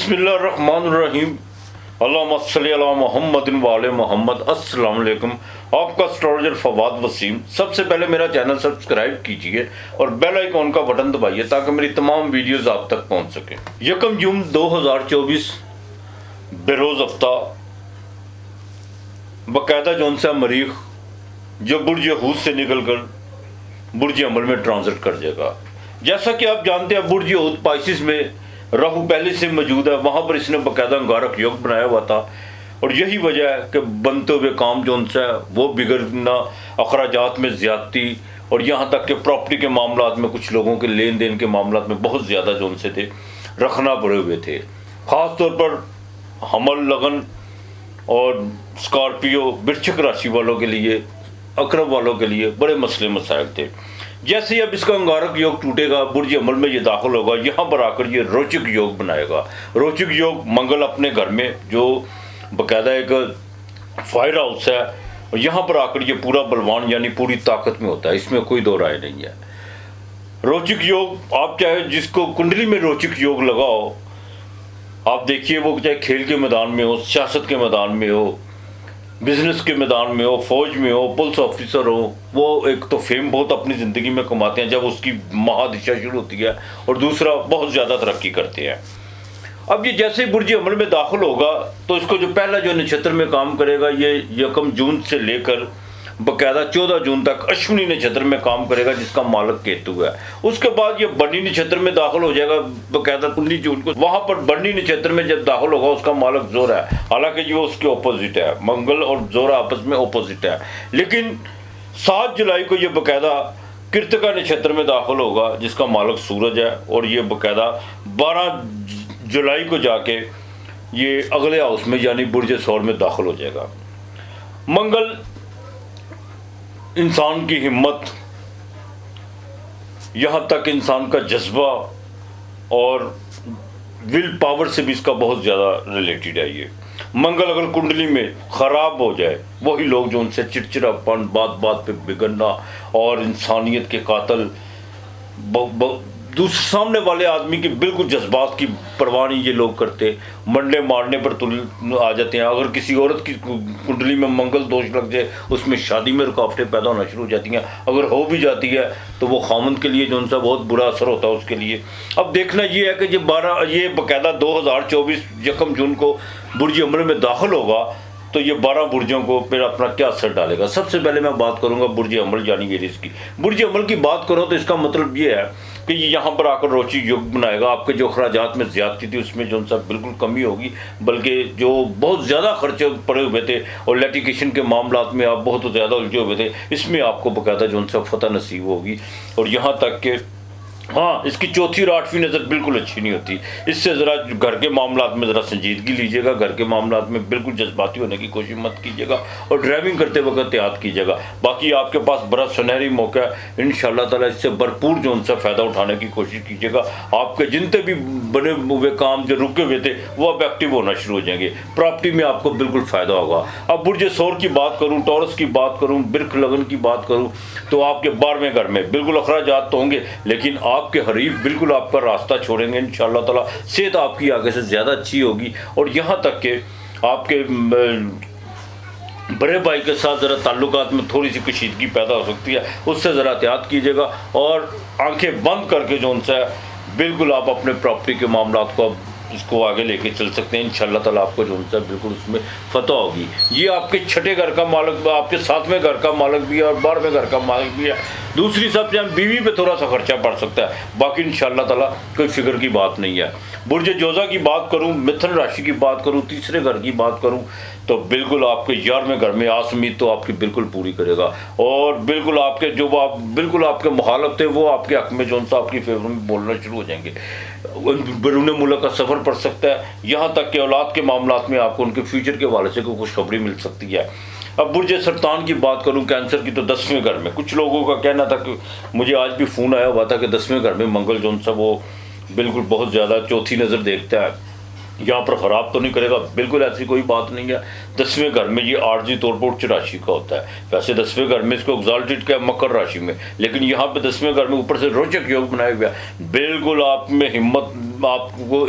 बिस्मिल्लाहिर्रहमानिर्रहीम। अल्लाहुम्मा सल्ली अला मुहम्मदिन व आले मोहम्मद। अस्सलाम वालेकुम। आपका एस्ट्रोलॉजर फवाद वसीम। सबसे पहले मेरा चैनल सब्सक्राइब कीजिए और बेल आइकॉन का बटन दबाइए ताकि मेरी तमाम वीडियोस आप तक पहुंच सके। 1 जून 2024 बेरोज़ हफ्ता बाकायदा जौन सा मरीख जो बुर्ज हूद से निकलकर बुर्ज अमल में ट्रांजिट कर जाएगा। जैसा कि आप जानते हैं बुर्ज हूद पाइसिस में राहु पहले से मौजूद है, वहाँ पर इसने बाकायदा अंगारक योग बनाया हुआ था और यही वजह है कि बनते हुए काम जो उनसे है वो बिगड़ना, अखराजात में ज़्यादती और यहाँ तक कि प्रॉपर्टी के मामलात में कुछ लोगों के लेन देन के मामलात में बहुत ज़्यादा जो उनसे थे रखना पड़े हुए थे। ख़ास तौर पर हमल, लगन और स्कॉर्पियो, वृश्चिक राशि वालों के लिए, अकरब वालों के लिए बड़े मसले मसाइल थे। जैसे ही अब इसका अंगारक योग टूटेगा, बुर्ज अमल में ये दाखिल होगा, यहाँ पर आकर ये रोचक योग बनाएगा। रोचक योग मंगल अपने घर में जो बाकायदा एक फायर हाउस है, और यहाँ पर आकर ये पूरा बलवान यानी पूरी ताकत में होता है, इसमें कोई दो राय नहीं है। रोचक योग आप चाहे जिसको कुंडली में रोचक योग लगाओ, आप देखिए वो चाहे खेल के मैदान में हो, सियासत के मैदान में हो, बिजनेस के मैदान में हो, फौज में हो, पुलिस ऑफिसर हो, वो एक तो फेम बहुत अपनी ज़िंदगी में कमाते हैं जब उसकी महादिशा शुरू होती है, और दूसरा बहुत ज़्यादा तरक्की करते हैं। अब ये जैसे ही बुर्ज अमल में दाखिल होगा तो इसको जो पहला जो नक्षत्र में काम करेगा ये 1 जून से लेकर बाकायदा 14 जून तक अश्विनी नक्षत्र में काम करेगा जिसका मालक केतु है। उसके बाद ये बरनी नक्षत्र में दाखिल हो जाएगा बाकायदा 19 जून को। वहाँ पर बरनी नक्षत्र में जब दाखिल होगा उसका मालक जोरा है, हालांकि ये उसके ऑपोजिट है, मंगल और जोरा आपस में ऑपोजिट है। लेकिन 7 जुलाई को ये बाकायदा कृतिका नक्षत्र में दाखिल होगा जिसका मालक सूरज है, और ये बाकायदा 12 जुलाई को जाके ये अगले हाउस में यानी बुर्ज सौर में दाखिल हो जाएगा। मंगल इंसान की हिम्मत, यहाँ तक इंसान का जज्बा और विल पावर से भी इसका बहुत ज़्यादा रिलेटेड है। ये मंगल अगर कुंडली में ख़राब हो जाए, वही लोग जो उनसे चिड़चिड़ापन, बात बात पे बिगड़ना और इंसानियत के कातिल दूसरे सामने वाले आदमी की बिल्कुल जज्बात की परवाह नहीं ये लोग करते, मंडे मारने पर तुल आ जाते हैं। अगर किसी औरत की कुंडली में मंगल दोष लग जाए उसमें शादी में रुकावटें पैदा होना शुरू हो जाती हैं। अगर हो भी जाती है तो वो खामंद के लिए जो उनसा बहुत बुरा असर होता है उसके लिए। अब देखना ये है कि ये बाकायदा 2024 1 जून को बुर्ज अमल में दाखिल होगा तो ये 12 बुर्जों को फिर अपना क्या असर डालेगा। सबसे पहले मैं बात करूंगा बुर्ज अमल यानी एरीज की। बुर्ज अमल की बात करूं तो इसका मतलब ये है कि ये यहाँ पर आकर रोचक योग बनाएगा। आपके जो अखराजात में ज़्यादती थी उसमें जो उनसा बिल्कुल कमी होगी, बल्कि जो बहुत ज़्यादा खर्चे पड़े हुए थे और लिटिगेशन के मामलात में आप बहुत ज़्यादा उलझे हुए थे, इसमें आपको बाकायदा जो उनसा फतह नसीब होगी। और यहाँ तक कि हाँ, इसकी चौथी और 8वीं नज़र बिल्कुल अच्छी नहीं होती। इससे ज़रा घर के मामलात में ज़रा संजीदगी लीजिएगा, घर के मामलात में बिल्कुल जज्बाती होने की कोशिश मत कीजिएगा और ड्राइविंग करते वक्त एहतियात कीजिएगा। बाकी आपके पास बड़ा सुनहरी मौका है, इंशाअल्लाह ताला इससे भरपूर जो उनसे फ़ायदा उठाने की कोशिश कीजिएगा। आपके जितने भी बने हुए काम जो रुके हुए थे वो अब एक्टिव होना शुरू हो जाएंगे। प्रॉपर्टी में आपको बिल्कुल फ़ायदा होगा। अब बुर्ज सौर की बात करूँ, टॉरस की बात करूँ, बिर्ख लगन की बात करूँ तो आपके 12वें घर में बिल्कुल अखराजात तो होंगे, लेकिन आपके हरीफ बिल्कुल आपका रास्ता छोड़ेंगे। इंशाअल्लाह ताला सेहत आपकी आगे से ज़्यादा अच्छी होगी। और यहाँ तक कि आपके बड़े भाई के साथ ज़रा ताल्लुकात में थोड़ी सी कशीदगी पैदा हो सकती है, उससे ज़रा एहतियात कीजिएगा और आंखें बंद करके जो उनसे बिल्कुल आप अपने प्रॉपर्टी के मामलात को इसको आगे लेके चल सकते हैं। इंशाअल्लाह ताला आपको जो उनसे बिल्कुल उसमें फतह होगी। ये आपके 6ठे घर का मालिक, आपके 7वें घर का मालिक भी है और 12वें घर का मालिक भी है। दूसरी सबसे बीवी पे थोड़ा सा खर्चा पड़ सकता है, बाकी इंशाअल्लाह ताला कोई फिक्र की बात नहीं है। बुर्ज जोजा की बात करूं, मिथुन राशि की बात करूं, तीसरे घर की बात करूं तो बिल्कुल आपके 11वें घर में आस उम्मीद तो आपकी बिल्कुल पूरी करेगा और बिल्कुल आपके जो आप बिल्कुल आपके मुखालफ थे वो आपके हक में जो उनसा आपकी फेवर में बोलना शुरू हो जाएंगे। बैरून मुल्क का सफ़र पड़ सकता है। यहाँ तक कि औलाद के मामलात में आपको उनके फ्यूचर के हवाले से कोई खुशखबरी मिल सकती है। अब बुर्ज सरतान की बात करूं, कैंसर की, तो 10वें घर में कुछ लोगों का कहना था कि मुझे आज भी फ़ोन आया हुआ था कि 10वें घर में मंगल जो उनसा वो बिल्कुल बहुत ज़्यादा चौथी नज़र देखता है यहाँ पर ख़राब तो नहीं करेगा, बिल्कुल ऐसी कोई बात नहीं है। 10वें घर में ये आर्जी तौर पर उच्च राशि का होता है। वैसे 10वें घर में इसको एग्जॉल्टेड क्या मकर राशि में, लेकिन यहाँ पे 10वें घर में ऊपर से रोचक योग बनाया हुआ है। बिल्कुल आप में हिम्मत, आपको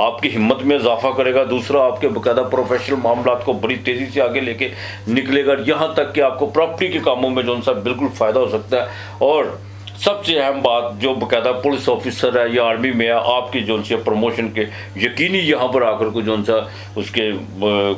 आपकी हिम्मत में इजाफा करेगा। दूसरा, आपके बाकायदा प्रोफेशनल मामलात को बड़ी तेज़ी से आगे लेके निकलेगा। यहाँ तक कि आपको प्रॉपर्टी के कामों में जो सा बिल्कुल फ़ायदा हो सकता है। और सबसे अहम बात, जो बाकायदा पुलिस ऑफिसर है या आर्मी में है, आपकी जो सी प्रमोशन के यकीनी यहाँ पर आकर को जो सा उसके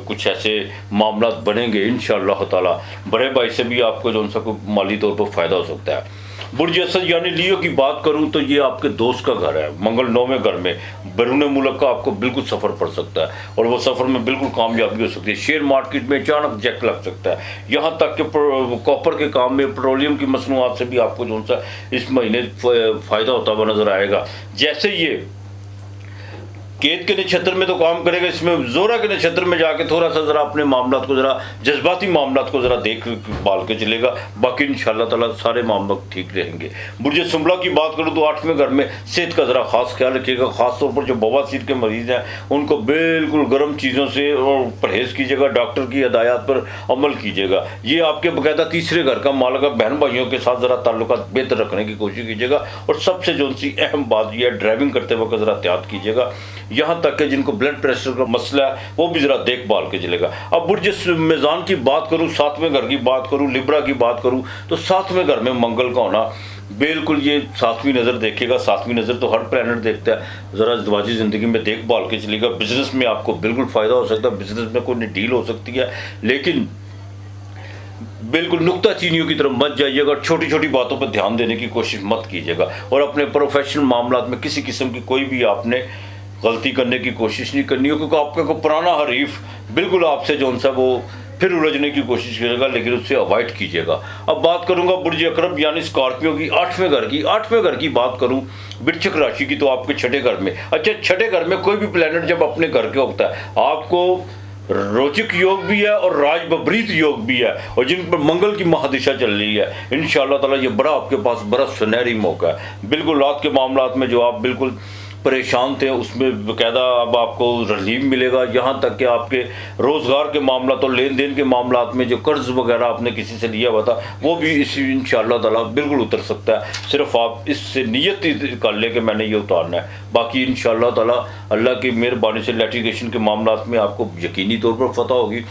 कुछ ऐसे मामला बनेंगे इंशाअल्लाह ताला। बड़े भाई से भी आपको जो सा कोई माली तौर पर फ़ायदा हो सकता है। बुर्ज असद यानी लियो की बात करूं तो ये आपके दोस्त का घर है। मंगल 9वें घर में बैरून मुल्क का आपको बिल्कुल सफ़र पड़ सकता है और वो सफ़र में बिल्कुल कामयाबी हो सकती है। शेयर मार्केट में अचानक जैक लग सकता है। यहाँ तक कि कॉपर के काम में, पेट्रोलियम की मसनूआत से भी आपको जो सा इस महीने फ़ायदा होता हुआ नज़र आएगा। जैसे ये केत के नक्षत्र में तो काम करेगा, इसमें जोरा के नक्षत्र में जाके थोड़ा सा ज़रा अपने मामलात को, ज़रा जज्बाती मामलात को ज़रा देख भाल के चलेगा। बाकी इंशाअल्लाह ताला सारे मामले ठीक रहेंगे। बुर्ज सुंबला की बात करूँ तो 8वें घर में सेहत का ज़रा खास ख्याल रखिएगा। ख़ासतौर पर जो बवासीर के मरीज़ हैं उनको बिल्कुल गर्म चीज़ों से और परहेज़ कीजिएगा। डॉक्टर की हिदायत पर अमल कीजिएगा। ये आपके बाकायदा तीसरे घर का मालिक है। बहन भाइयों के साथ ज़रा ताल्लुकात बेहतर रखने की कोशिश कीजिएगा। और सबसे जो सी अहम बात यह है, ड्राइविंग करते वक्त ज़रा एहतियात कीजिएगा। यहाँ तक कि जिनको ब्लड प्रेशर का मसला है वो भी ज़रा देखभाल के चलेगा। अब बुर्ज मेज़ान की बात करूँ, 7वें घर की बात करूँ, लिब्रा की बात करूँ तो 7वें घर में मंगल का होना बिल्कुल, ये 7वीं नज़र देखेगा। 7वीं नज़र तो हर प्लैनेट देखता है। ज़रा ज़िंदगी ज़िंदगी में देखभाल के चलेगा। बिजनेस में आपको बिल्कुल फ़ायदा हो सकता है। बिजनेस में कोई डील हो सकती है, लेकिन बिल्कुल नुक्ताचीनियों की तरफ मत जाइएगा। छोटी छोटी बातों पर ध्यान देने की कोशिश मत कीजिएगा। और अपने प्रोफेशनल मामलात में किसी किस्म की कोई भी आपने गलती करने की कोशिश नहीं करनी हो, क्योंकि आपका कोई पुराना हरीफ बिल्कुल आपसे जो सा वो फिर उलझने की कोशिश करेगा, लेकिन उससे अवॉइड कीजिएगा। अब बात करूंगा बुर्ज अकरब यानी स्कॉर्पियो की 8वें घर की। 8वें घर की बात करूं वृश्चिक राशि की तो आपके 6ठे घर में, अच्छा 6ठे घर में कोई भी प्लैनेट जब अपने घर के होता है, आपको रोचक योग भी है और राजबब्रीत योग भी है, और जिन पर मंगल की महादिशा चल रही है। इंशाअल्लाह ताला ये बड़ा आपके पास बड़ा सुनहरी मौका है। बिल्कुल रात के मामलात में जो आप बिल्कुल परेशान थे उसमें बाकायदा अब आपको रिलीफ मिलेगा। यहाँ तक कि आपके रोज़गार के मामला तो लेन देन के मामलात में जो कर्ज वगैरह आपने किसी से लिया हुआ था वो भी इसी इंशाअल्लाह ताला बिल्कुल उतर सकता है। सिर्फ आप इससे नीयत कर ले कि मैंने ये उतारना है। बाकी इंशाअल्लाह ताला अल्लाह की मेहरबानी से लिटिगेशन के मामलात में आपको यकीनी तौर पर फतह होगी।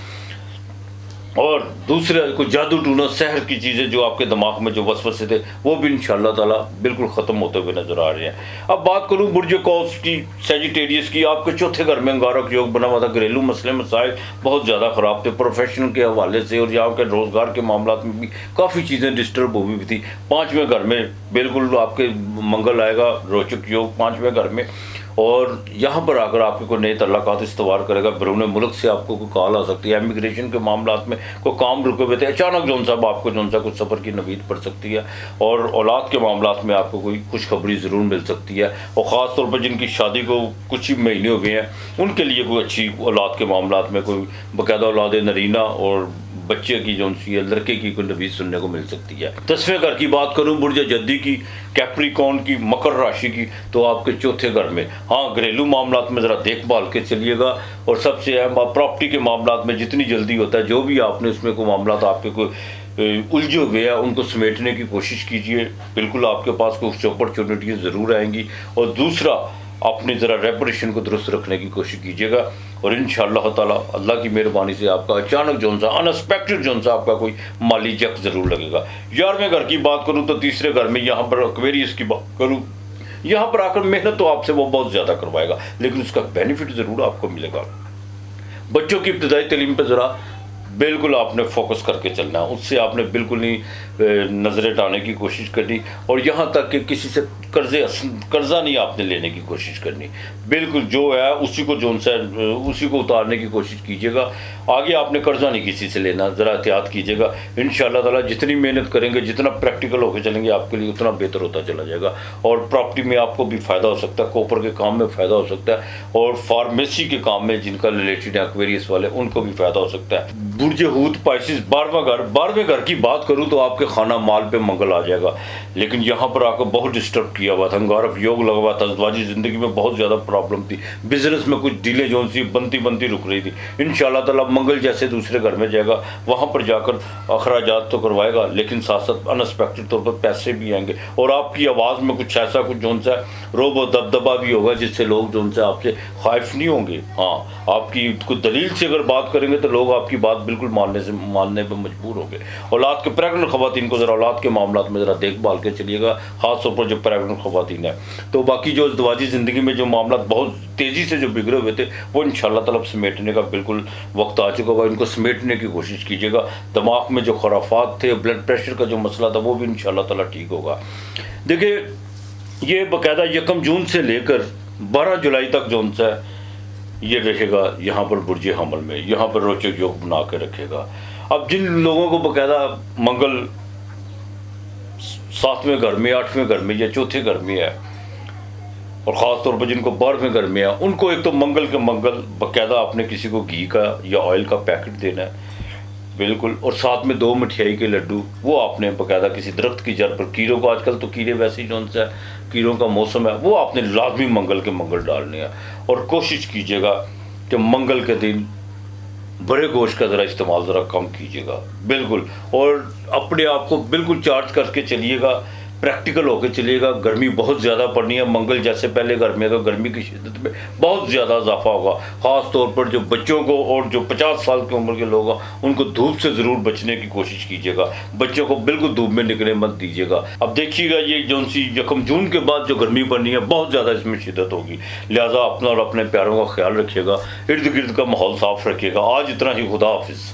और दूसरे को जादू टूना सहर की चीज़ें जो आपके दिमाग में जो वसवसे थे वो भी इंशाअल्लाह ताला बिल्कुल ख़त्म होते हुए नजर आ रहे हैं। अब बात करूं बुर्ज कौस की, सैजिटेरियस की, आपके 4थे घर में अंगारक योग बना हुआ था। घरेलू मसले मसाइल बहुत ज़्यादा ख़राब थे प्रोफेशनल के हवाले से, और यहाँ के रोज़गार के मामला में भी काफ़ी चीज़ें डिस्टर्ब हुई थी। 5वें घर में बिल्कुल आपके मंगल आएगा, रोचक योग 5वें घर में, और यहाँ पर आकर आपके कोई नए तल्लाक़ात इस्तवार करेगा। बैरून मुल्क से आपको कोई कॉल आ सकती है। इमिग्रेशन के मामलात में कोई काम रुके हुए थे, अचानक जो सा आपको जो सा कुछ सफ़र की नवीद पड़ सकती है। और औलाद के मामलात में आपको कोई खुशखबरी ज़रूर मिल सकती है। और ख़ास तौर पर जिनकी शादी को कुछ ही महीने हो गए हैं उनके लिए कोई अच्छी औलाद के मामलात में कोई बाकायदा औलाद नरीना और बच्चे की जो सी लड़के की कोई नवीद सुनने को मिल सकती है। 10वें घर की बात करूं बुर्ज जद्दी की, कैप्रिकॉर्न की, मकर राशि की, तो आपके 4थे घर में, हाँ घरेलू मामलात में ज़रा देखभाल के चलिएगा। और सबसे अहम बात, प्रॉपर्टी के मामलात में जितनी जल्दी होता है, जो भी आपने उसमें कोई मामलात आपके कोई उलझे हुए हैं उनको समेटने की कोशिश कीजिए। बिल्कुल आपके पास कुछ अपॉर्चुनिटीज़ ज़रूर आएंगी। और दूसरा, अपने ज़रा रेपुटेशन को दुरुस्त रखने की कोशिश कीजिएगा। और इंशाअल्लाह ताला अल्लाह की मेहरबानी से आपका अचानक जो सा अनएक्सपेक्टेड जो सा आपका कोई माली जक ज़रूर लगेगा। 11वें घर की बात करूँ तो 3रे घर में, यहाँ पर एक्वेरियस की बात करूँ, यहाँ पर आकर मेहनत तो आपसे वो बहुत ज़्यादा करवाएगा, लेकिन उसका बेनिफिट ज़रूर आपको मिलेगा। बच्चों की इब्तदाई तालीम पर ज़रा बिल्कुल आपने फोकस करके चलना है, उससे आपने बिल्कुल नहीं नज़रें हटाने की कोशिश करनी। और यहाँ तक कि किसी से कर्जा नहीं आपने लेने की कोशिश करनी। बिल्कुल जो है उसी को जो सा उसी को उतारने की कोशिश कीजिएगा। आगे आपने कर्जा नहीं किसी से लेना, ज़रा एहतियात कीजिएगा। इंशाअल्लाह ताला जितनी मेहनत करेंगे, जितना प्रैक्टिकल होकर चलेंगे, आपके लिए उतना बेहतर होता चला जाएगा। और प्रॉपर्टी में आपको भी फ़ायदा हो सकता है, कॉपर के काम में फ़ायदा हो सकता है, और फार्मेसी के काम में जिनका रिलेटेड है एक्वेरियस वाले, उनको भी फ़ायदा हो सकता है। बुर्ज हूत पाइसिस 12वें घर की बात करूँ तो आपके खाना माल पे मंगल आ जाएगा, लेकिन यहाँ पर आपको बहुत डिस्टर्ब किया हुआ था, अंगारक योग लगा हुआ था, अज़दवाजी ज़िंदगी में बहुत ज़्यादा प्रॉब्लम थी, बिजनेस में कुछ डीले जो सी बनती रुक रही थी। इंशाल्लाह ताला मंगल जैसे दूसरे घर में जाएगा, वहाँ पर जाकर अखराजात तो करवाएगा, लेकिन साथ साथ अनएक्सपेक्टेड तौर पर पैसे भी आएंगे और आपकी आवाज़ में कुछ ऐसा कुछ जो सा रोब और दबदबा भी होगा जिससे लोग जो से आपसे खौफ नहीं होंगे। हाँ, आपकी कुछ दलील से अगर बात करेंगे तो लोग आपकी बात बिल्कुल मानने पर मजबूर होंगे। औलाद के प्रेगनेंट ख़वातीन को ज़रा औलाद के मामला में ज़रा देखभाल के चलिएगा, ख़ासतौर पर जो प्रेगनेंट ख़वातीन है। तो बाकी जो अज़दवाजी ज़िंदगी में जो मामला बहुत तेज़ी से जो बिगड़े हुए थे वो इंशाल्लाह ताला समेटने का बिल्कुल वक्त आ चुका होगा। इनको समेटने की कोशिश कीजिएगा। दिमाग में जो खुराफात थे, ब्लड प्रेशर का जो मसला था वो भी इंशाल्लाह ताला ठीक होगा। देखिए, ये बाकायदा 1 जून से लेकर 12 जुलाई तक जो सा ये रहेगा यहाँ पर बुर्ज हमल में, यहाँ पर रोचक योग बना के रखेगा। अब जिन लोगों को बाकायदा मंगल 7वें घर में, 8वें घर में या चौथे घर में है, और ख़ास तौर पर जिनको 12वें घर में है, उनको एक तो मंगल के मंगल बाकायदा आपने किसी को घी का या ऑयल का पैकेट देना है बिल्कुल, और साथ में 2 मिठाई के लड्डू वो आपने बाकायदा किसी दरख्त की जड़ पर, कीड़ों को आजकल तो कीड़े वैसे ही जौन सा कीड़ों का मौसम है, वो आपने लाजमी मंगल के मंगल डालने हैं। और कोशिश कीजिएगा कि मंगल के दिन बड़े गोश्त का ज़रा इस्तेमाल ज़रा कम कीजिएगा बिल्कुल, और अपने आप को बिल्कुल चार्ज करके चलिएगा, प्रैक्टिकल होकर चलिएगा। गर्मी बहुत ज़्यादा पड़नी है, मंगल जैसे पहले गर्मी है तो गर्मी की शिद्दत में बहुत ज़्यादा इजाफा होगा। ख़ास तौर पर जो बच्चों को और जो 50 साल की उम्र के लोग हैं उनको धूप से ज़रूर बचने की कोशिश कीजिएगा। बच्चों को बिल्कुल धूप में निकलने मत दीजिएगा। अब देखिएगा ये जो सी 1 जून के बाद जो गर्मी पड़नी है बहुत ज़्यादा इसमें शिद्दत होगी, लिहाजा अपना और अपने प्यारों का ख्याल रखिएगा, इर्द गिर्द का माहौल साफ़ रखिएगा। आज इतना ही, खुदा हाफिज़।